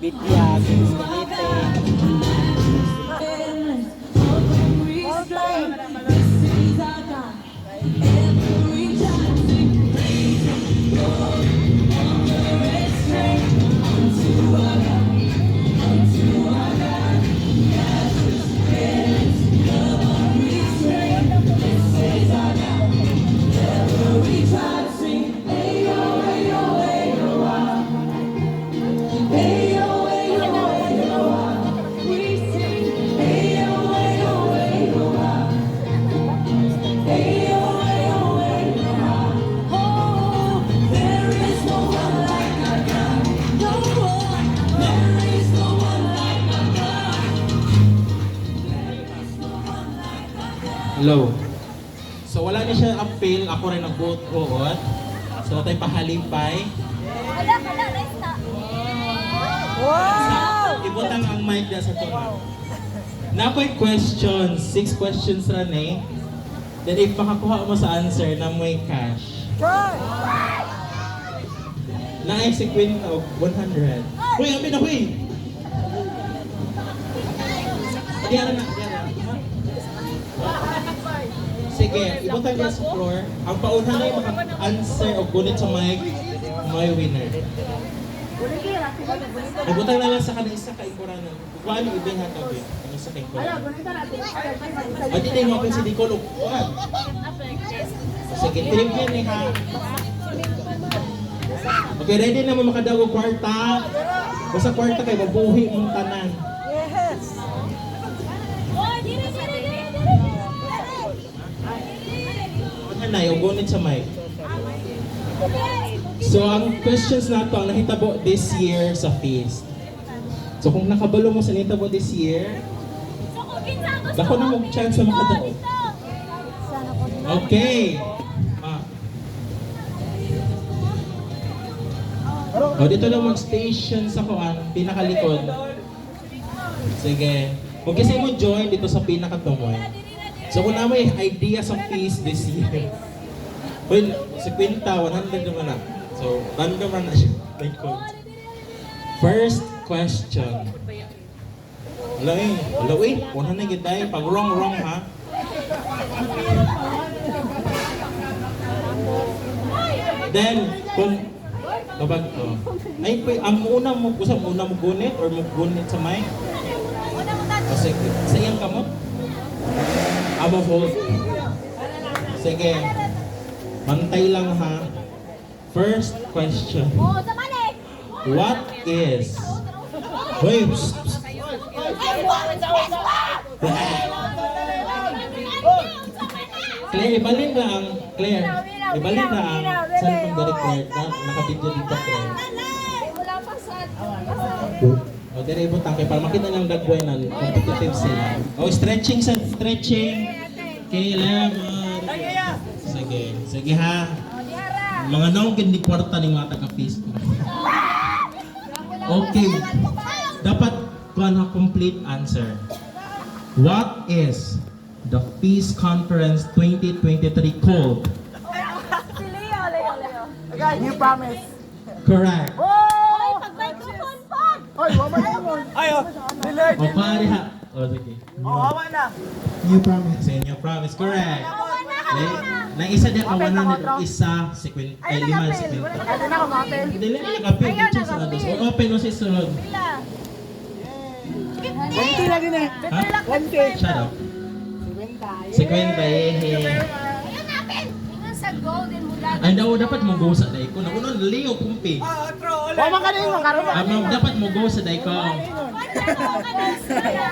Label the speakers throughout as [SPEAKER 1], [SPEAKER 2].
[SPEAKER 1] Bityag, Escalete. Hello. So wala ni siya appeal, ako rin nag-vote uot. So tayo pahalipay.
[SPEAKER 2] Wow!
[SPEAKER 1] Ibutang ang mic na sa tuma. Napoy questions, 6 questions ran eh. Then if makakuha mo sa answer na may cash.
[SPEAKER 2] Try!
[SPEAKER 1] Na ay 50 o 100. Uy, amin na huy! Diyan na, diyan na. Sige, ibutang niya sa floor. Ang pauna na yung maka-answer o gunit sa mic, may winner. Ibutang na lang sa kanang isa ka-ikuranan. Kuhaan yung ibang hatag yun. Ang isa ka-ikuranan. At hindi mo ako si Nicole. Kuhaan. Sige, trip yan eh ha. Okay, ready na mo makadago kwarta. Basta kwarta kayo, mabuhi mong tanan.
[SPEAKER 2] Yes!
[SPEAKER 1] Na yung gunit sa mic. So, ang questions na to, ang nahitabo this year sa feast. So, kung nakabalo mo sa nahitabo this year, bako na mo chance na makadaog. Okay. O, dito lang mag-station sa kuan, pinakalikod. Sige. Kung kasi mo join dito sa pinakatumoy. So kung na may idea sa feast this year, well, 50, 100 naman na. So, random na siya. First question. Hello eh. Una na kita eh. Pag wrong ha. Then, kung kapag ay, ang una mo gunit or mo gunit sa mic? Kasi, sayang ka mo? Amo hold. Sige. Mantay lang ha. First question. What is... Wait. Claire, ibalin na ang... Claire, ibalin na ang... Saan kong direct na? Nakabidyo dito, Claire. O, dire ibutang kayo para makita ng dagwanan, competitive sila. O, stretching. Kailangan. Sige ha. Mga naong gindi kwarta ng mga taga-feast. Okay. Dapat kuha na complete answer. What is the Peace Conference 2023 called?
[SPEAKER 2] You promise.
[SPEAKER 1] Correct.
[SPEAKER 2] Oy, wama na mo. Ayo, delete.
[SPEAKER 1] O, pare ha. O, sige.
[SPEAKER 2] Wama na.
[SPEAKER 1] New promise. Say new promise. Correct. Nang isa din ang 100 isa, 50, ay 5, 50.
[SPEAKER 2] Ano na ko mapel?
[SPEAKER 1] Dili na nag-appeal dito sa others. O open o si sunod.
[SPEAKER 2] 20 lagi na.
[SPEAKER 1] Ha?
[SPEAKER 2] 20.
[SPEAKER 1] Shut up. 50, yehe. Ay daw dapat mo go sa day ko. Nakuno liyo kumpi.
[SPEAKER 2] Wama ka din mo karon.
[SPEAKER 1] Dapat mo go sa day ko.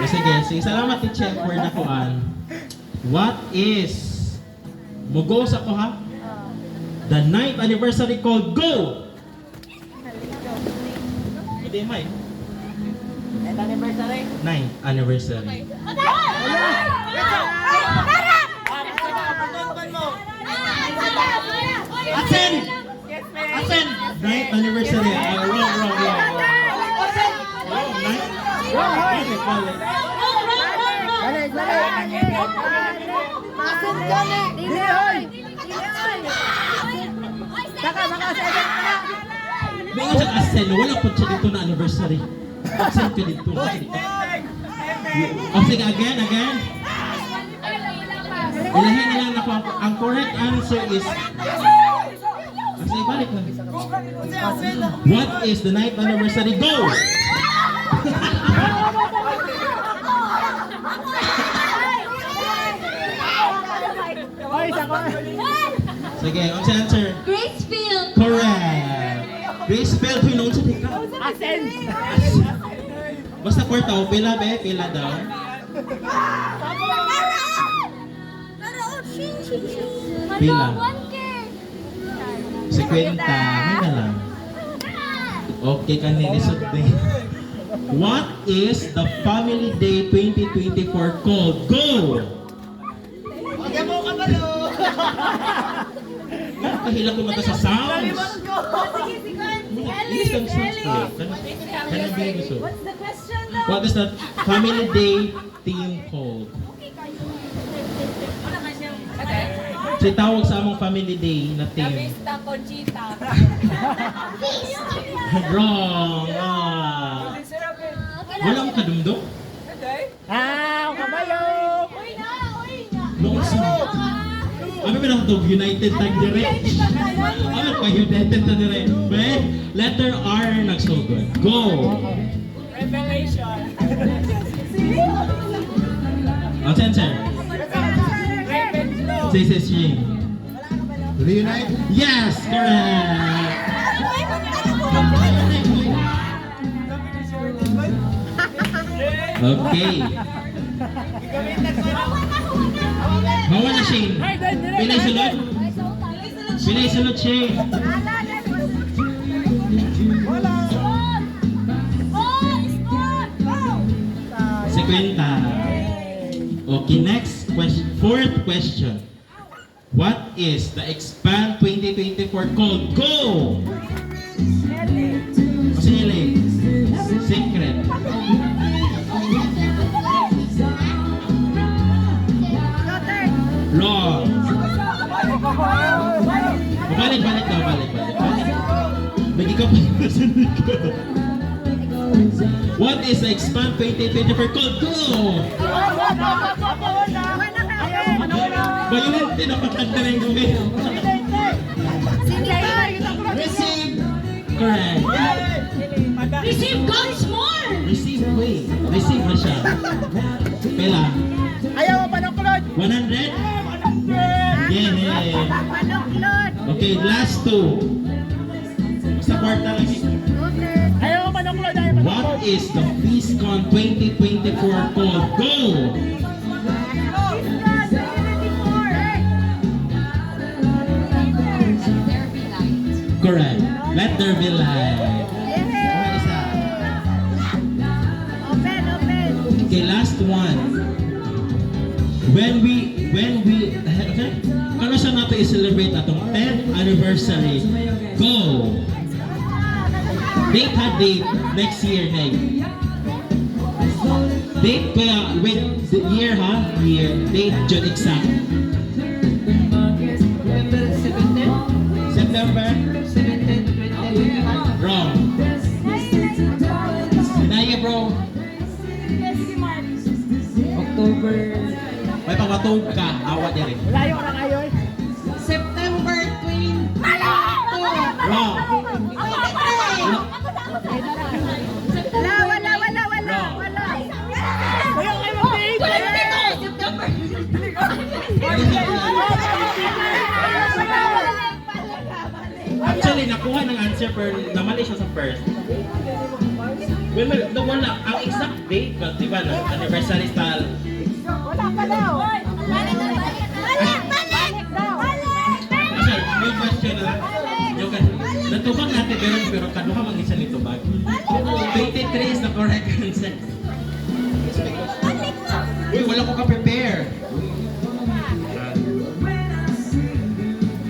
[SPEAKER 1] Sige. Salamat teacher for nakuan. What is mo go sa ko ha? The 9th anniversary called Go! Hindi may.
[SPEAKER 2] 9th anniversary.
[SPEAKER 1] 9th anniversary. Asen! 9th anniversary. Wrong. Oh, 9th? Balik.
[SPEAKER 2] Asin gani. Dili hoy. Baka sa edit na.
[SPEAKER 1] Mga sa Asen, wala po siya dito na anniversary. Absent ka dito. O sige, again. Ilahin na lang ako. Ang correct answer is... Sige, balik na. What is the 9th anniversary? Go!
[SPEAKER 2] Ay, isa ko.
[SPEAKER 1] Sige, what's the answer?
[SPEAKER 3] Gracefield.
[SPEAKER 1] Correct! Gracefield, pinong sa tika.
[SPEAKER 2] Asen.
[SPEAKER 1] Basta kwarta, pila be, pila daw. Pila. 50, may na lang. Okay, kanilisod din. What is the Family Day 2024 called? Go!
[SPEAKER 2] Huwag mo ka malo.
[SPEAKER 1] Nakahila ko mata sa sounds. Ilis kang sounds ko. Kanang bigay gusto.
[SPEAKER 3] What's the question though?
[SPEAKER 1] What is the Family Day theme called? So tawag sa among Family Day na theme.
[SPEAKER 3] Vista Conchita.
[SPEAKER 1] Wrong! Ah. Wala mo kadumdum?
[SPEAKER 2] Kabalo.
[SPEAKER 1] Noon sa... Ano ba na ito? United tag direct? Ano pa United tag direct? Be, letter R nagsugod. Go!
[SPEAKER 2] Revelation.
[SPEAKER 1] Ang sensor? Say string.
[SPEAKER 4] Reunite?
[SPEAKER 1] Yes! Correct! Okay. Hawa na Shane. Pilay sunod? Pilay sunod Shane. Sekwenta. Okay, next question. Fourth question. What is the Expand 2024 called? Go! Sili. Secret. Wrong. Balik daw, balik. Bagi ka pa yung kasunod ko. What is the Expand 2024 called? Go! Bayunin, tinapakanta na yung gawin. Receive. Correct.
[SPEAKER 3] Receive God's more.
[SPEAKER 1] Receive, wait. Receive na siya. Pela.
[SPEAKER 2] Ayaw mo panakulod.
[SPEAKER 1] 100? Yeah. Okay, last two. Sa kwarta lagi.
[SPEAKER 2] Ayaw mo panakulod.
[SPEAKER 1] What is the FeastCon 2024 called? Go! Correct. Let there be light. Isa. Okay, last one. When we okay? Kano sa nato i-celebrate atong 10th anniversary? Go! Date ha date next year, Neg. Date kaya, wait, the year ha? Year. Date dyan exact. September? Wrong. Sinaya bro.
[SPEAKER 2] October.
[SPEAKER 1] May pangmatog ka, awa niya rin.
[SPEAKER 2] Layo na kayo.
[SPEAKER 3] September 20.
[SPEAKER 1] Wrong.
[SPEAKER 2] Ayaw kayo mag-date.
[SPEAKER 3] September.
[SPEAKER 1] Actually, nakuha ng answer pero namali siya sa first. Well, wala. Ang exact date, di ba, na anniversary style. Kasi, may question na. Natubag natin pero kaduha mag-isa nito bag. 23 is the correct answer. Uy, wala ko ka-prepare.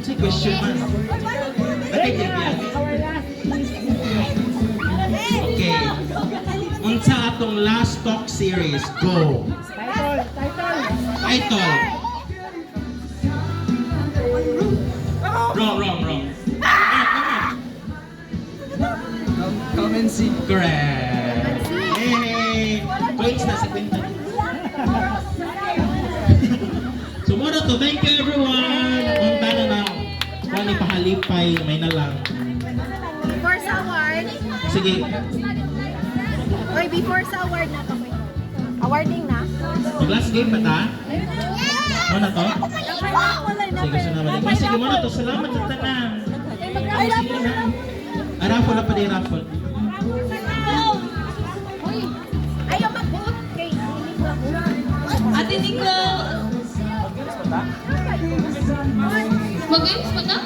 [SPEAKER 1] Kasi question man. Nakikinig. Okay. Unsa atong last talk series? Go. Title. Wrong.
[SPEAKER 2] Come and see.
[SPEAKER 1] Correct. Coins na si Quinta. So muna to, thank you everyone. Punta na na. Kung ipahalipay, may na lang.
[SPEAKER 5] Before sa award.
[SPEAKER 1] Sige.
[SPEAKER 5] Oy, before sa award na to. Awarding na?
[SPEAKER 1] Mag-last game pa ta? Muna to? Sige, so naman. Sige muna to. Salamat sa tanan.
[SPEAKER 5] Ay,
[SPEAKER 1] Sige na. Raffle na pa din, raffle.
[SPEAKER 5] ayaw mag-vote kay
[SPEAKER 3] Ate Nico. Mag-games pa ta?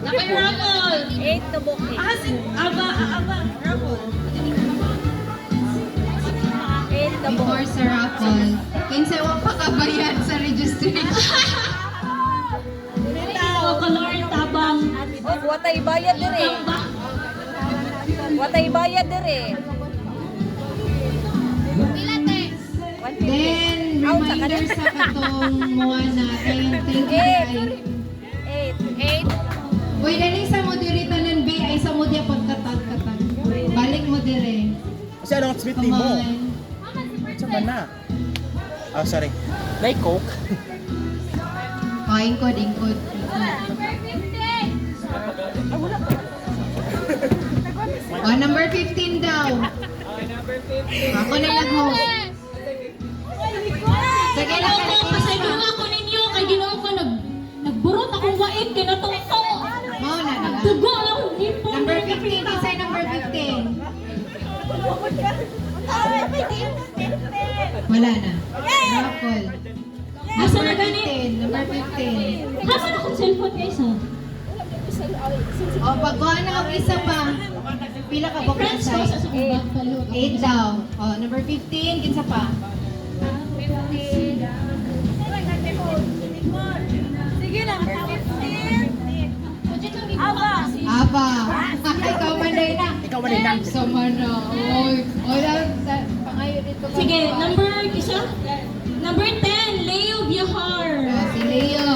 [SPEAKER 3] Naka-raffle.
[SPEAKER 5] 8 to book.
[SPEAKER 3] Aba. Raffle.
[SPEAKER 5] 8 to book.
[SPEAKER 6] Before sa raffle, kinsa wa pa kabayad sa registration.
[SPEAKER 3] Color tabang.
[SPEAKER 5] Watay bayad dire. Watay bayad dire.
[SPEAKER 6] Then, reminder sa katong Moana, kaya thank you kay.
[SPEAKER 5] 8.
[SPEAKER 6] Uy, dali sa mo diri tanan be, ay sa mo diya pagkatag-katag. Balik mo dire.
[SPEAKER 2] Kasi anong sweet
[SPEAKER 6] Come
[SPEAKER 2] mo?
[SPEAKER 6] on.
[SPEAKER 2] Saan na? Oh, sorry. May Coke?
[SPEAKER 6] Ingkod, ingkod. Oh, number 15 daw. Ako na nag-host. Sige na,
[SPEAKER 3] Ako, pasaylo ako ninyo. Kay Ginoo ko nagburot akong wait. Kaya natungtong.
[SPEAKER 6] Mo na nag
[SPEAKER 3] Dugo lang. Lipo.
[SPEAKER 6] Number 15, isa number 15. Wala na. Raffle.
[SPEAKER 3] Asa na
[SPEAKER 6] Number
[SPEAKER 3] gani?
[SPEAKER 6] 15, number 15.
[SPEAKER 3] Nasaan akong cellphone guys ha?
[SPEAKER 6] O, pagkuha na og isa pa. Pila ka book
[SPEAKER 3] Friends ko sa sumubak.
[SPEAKER 6] 8 daw. O, number 15, kinsa pa?
[SPEAKER 5] Sige na, 15. Aba.
[SPEAKER 6] Aba. Ikaw man day na.
[SPEAKER 2] Ikaw man na.
[SPEAKER 6] So man na. Oy. Oy, pangayo dito ka.
[SPEAKER 3] Sige, number isa? Number 10, Leo Bihar.
[SPEAKER 6] O, si Leo.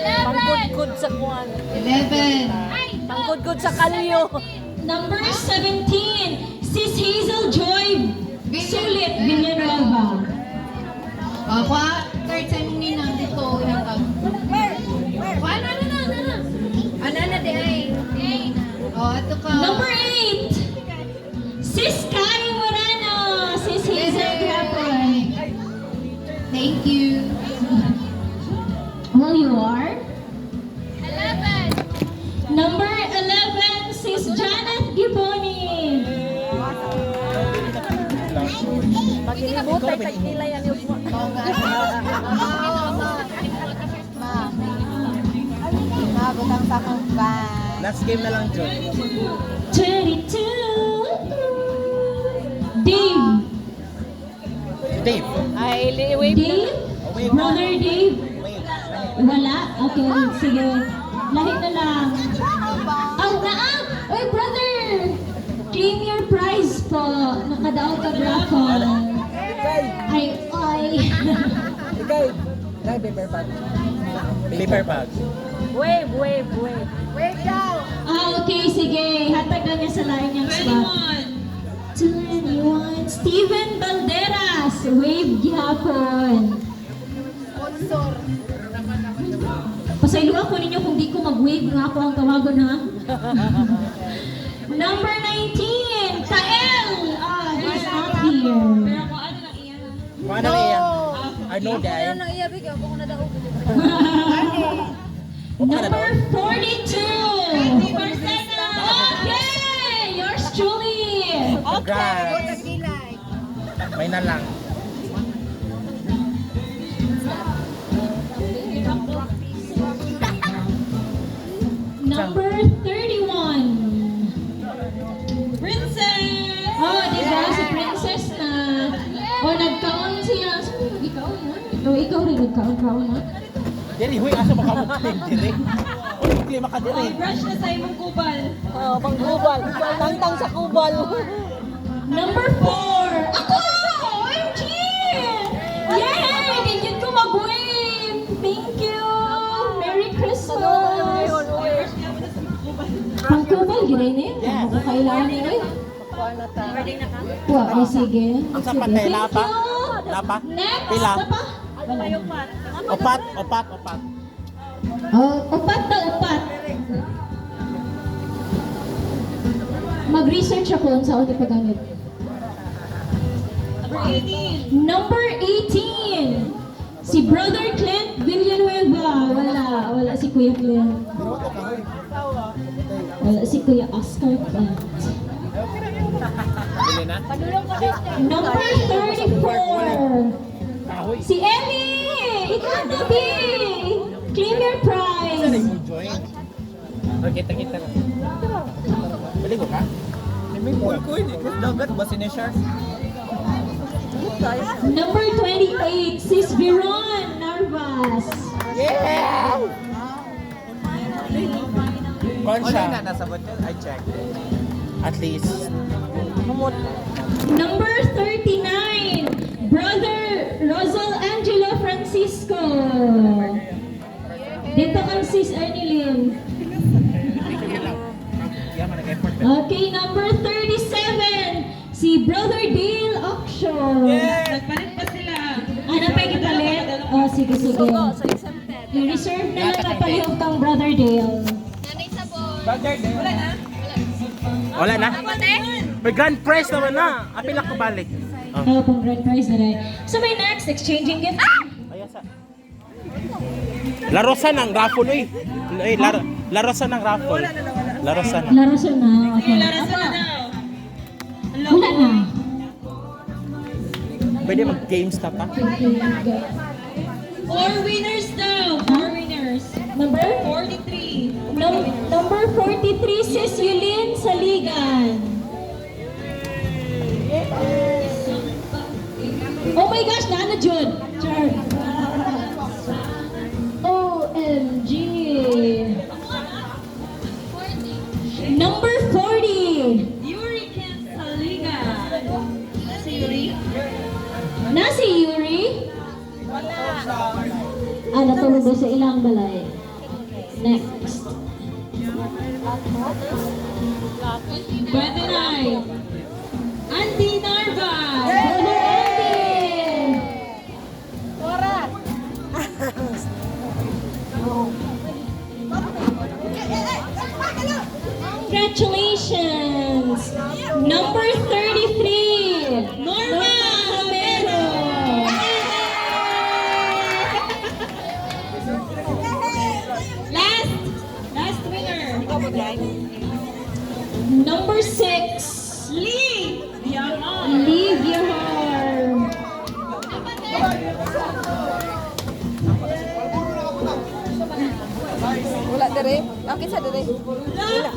[SPEAKER 5] Pangkudkod sa kuwan.
[SPEAKER 6] 11.
[SPEAKER 5] Pangkudkod sa kalyo.
[SPEAKER 3] Number 17, Sis Hazel Joy. Sulit, Villanueva.
[SPEAKER 6] O, kwa, third time mong ninang dito. Ilang ka. Kwa, na. Ano na di ay? O, ato ka.
[SPEAKER 3] Number 8, Sis Kai Morano. Sis Hazel Grapon.
[SPEAKER 6] Thank you.
[SPEAKER 3] Well, you are? Number 11, Sis Janet Giboni.
[SPEAKER 5] Pag inibutay, tagtila yan yung Butang sa akong van.
[SPEAKER 2] Last game na lang, John.
[SPEAKER 3] 22, Dave.
[SPEAKER 2] Dave.
[SPEAKER 5] Ay, wave na.
[SPEAKER 3] Dave? Brother Dave? Wala? Okay, sige. Lahit na lang. Oh, naam! Uy, brother! Claim your prize po. Nakadaog ka raffle. Ay.
[SPEAKER 2] Paper bag. Paper bag.
[SPEAKER 5] Wave. Wave daw.
[SPEAKER 3] Okay, sige. Hatag na niya sa lain niyang spot. 21. Steven Balderas. Wave gihapon.
[SPEAKER 5] Sponsor.
[SPEAKER 3] Pasaylo ako ninyo kung di ko mag-wave nga ako ang tawagon ha. Number 19, Tael. He's not here.
[SPEAKER 2] Kung ano na yan? I know that.
[SPEAKER 5] Nang iyabig ako kung nadaog.
[SPEAKER 3] Number 42. Okay, yours truly.
[SPEAKER 2] Congrats. May na lang.
[SPEAKER 3] Number 31. Princess. Oh, di ba si Princess na. Oh, nagkaon siya. Ikaw na? Oh, ikaw rin nagkaon na.
[SPEAKER 2] Diri, huy, asa makamukling diri? Uy, klima ka diri.
[SPEAKER 3] Brush na sa imong kubal.
[SPEAKER 5] Oh, panggubal. Tangtang sa kubal.
[SPEAKER 3] Number 4. Ako! OMG! Yay! Digit ko mag-wave! Thank you! Merry Christmas! Pang kubal, ginay na yun. Ako kailangan na yun. Wa, ay sige.
[SPEAKER 2] Ang
[SPEAKER 3] Sige.
[SPEAKER 2] sapat na
[SPEAKER 3] Thank
[SPEAKER 2] napa.
[SPEAKER 3] you.
[SPEAKER 2] Napa.
[SPEAKER 3] Next,
[SPEAKER 2] Pila.
[SPEAKER 3] napa? Wala.
[SPEAKER 2] Opat.
[SPEAKER 3] Oh, upat na upat. Mag-research ako sa ako paggamit. Number 18. Si Brother Clint Villanueva. Wala si Kuya Clint. Wala si Kuya Oscar Clint. Number 34. Si Ellie! Ikaw na, B! Claim your prize!
[SPEAKER 2] Kita. Balik ko ka? May pool ko hindi. Dagat ba si Neshar?
[SPEAKER 3] Number 28, Sis Veron Narvas.
[SPEAKER 2] Consya. Wala na nasa budget. I check. At least.
[SPEAKER 3] Number 39, Brother Rosal Angelo Francisco. Dito kang Sis Ernieline. Okay, number 37, si Brother Dale Auction.
[SPEAKER 6] Nagpalit pa sila.
[SPEAKER 3] Ano pa yung palit? Oh, sige. I-reserve na lang na palihog kang Brother Dale.
[SPEAKER 2] Wala na? May grand prize naman na. Apil ako balik.
[SPEAKER 3] Oh, pang grand prize na rin. So may next, exchanging gifts.
[SPEAKER 2] Ayasa. Larosan ng raffle, uy. Larosan ng raffle. Larosan.
[SPEAKER 3] Laro siya na. Okay. Wala na.
[SPEAKER 2] Pwede mag-games na pa.
[SPEAKER 6] Four winners daw. Four winners.
[SPEAKER 3] Number?
[SPEAKER 6] 43.
[SPEAKER 3] Number 43, Sis Yulin Saligan. Oh my gosh, naano Jud? Char. OMG. Number 40.
[SPEAKER 6] Yuri Saliga. Si Yuri?
[SPEAKER 3] Nasi Yuri? Natulog daw sa ilang balay. Next.
[SPEAKER 6] 29. Andy Narva.
[SPEAKER 3] Brother Andy! Congratulations! Number 33, Norma Camero!
[SPEAKER 6] Last winner.
[SPEAKER 3] Number 6,
[SPEAKER 6] Lee. Yaman.
[SPEAKER 3] Lee Vihar.
[SPEAKER 5] Wala dire. Okay sa dire.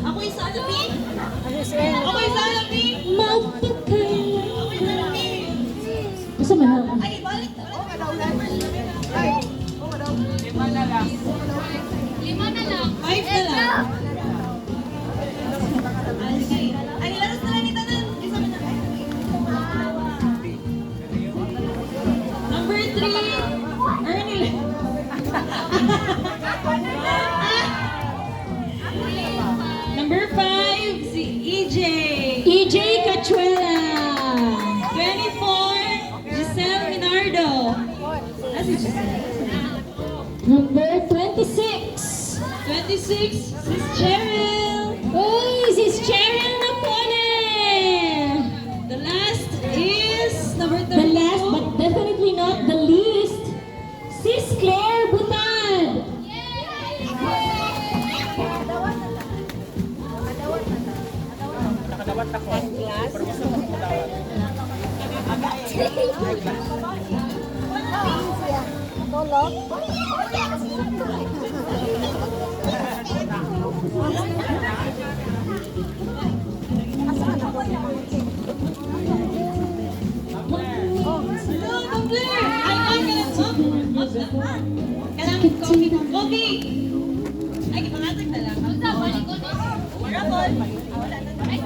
[SPEAKER 6] Ako isa alabi. Ako isa alabi.
[SPEAKER 3] Magpakay. Gusto mo na?
[SPEAKER 6] Ay, balik. Lima na lang. Five na lang. Ay, laras na lang ito na. Isa na lang. Number 3, Ernie. Number 5, si EJ.
[SPEAKER 3] EJ Cachuela.
[SPEAKER 6] 24, Giselle Minardo. Ah, si Giselle.
[SPEAKER 3] Number 26.
[SPEAKER 6] 26, Sis Cheryl.
[SPEAKER 3] Uy, sis Cheryl na po na.
[SPEAKER 6] The last is number 32.
[SPEAKER 3] The last but definitely not the least, Sis Claire Butad.
[SPEAKER 2] Nakadawat ako. Pero gusto ko madawat.
[SPEAKER 6] Hello, Tumblr! Ay, kanang coffee. Coffee! Ay, ipangatag na lang. Ang sa, balik ko. Rapol! Ay,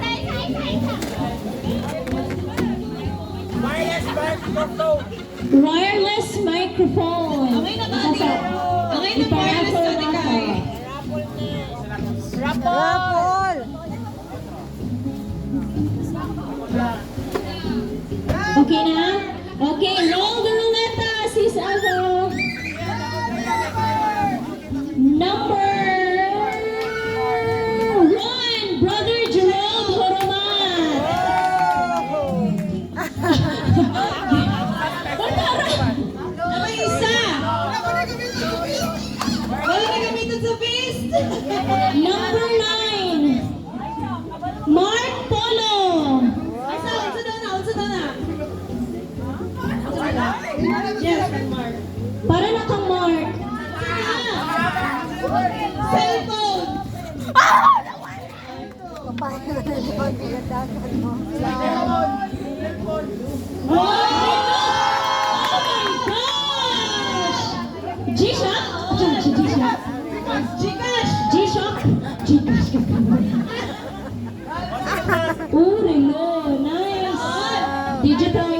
[SPEAKER 3] Wireless microphone.
[SPEAKER 6] Amay na ba? Amay na wireless ka ni Kai.
[SPEAKER 5] Rapol.
[SPEAKER 3] Oh my gosh! G-Shock? G-Shock? G-Shock? Gcash ka pa. Oh, relo. Nice. Digital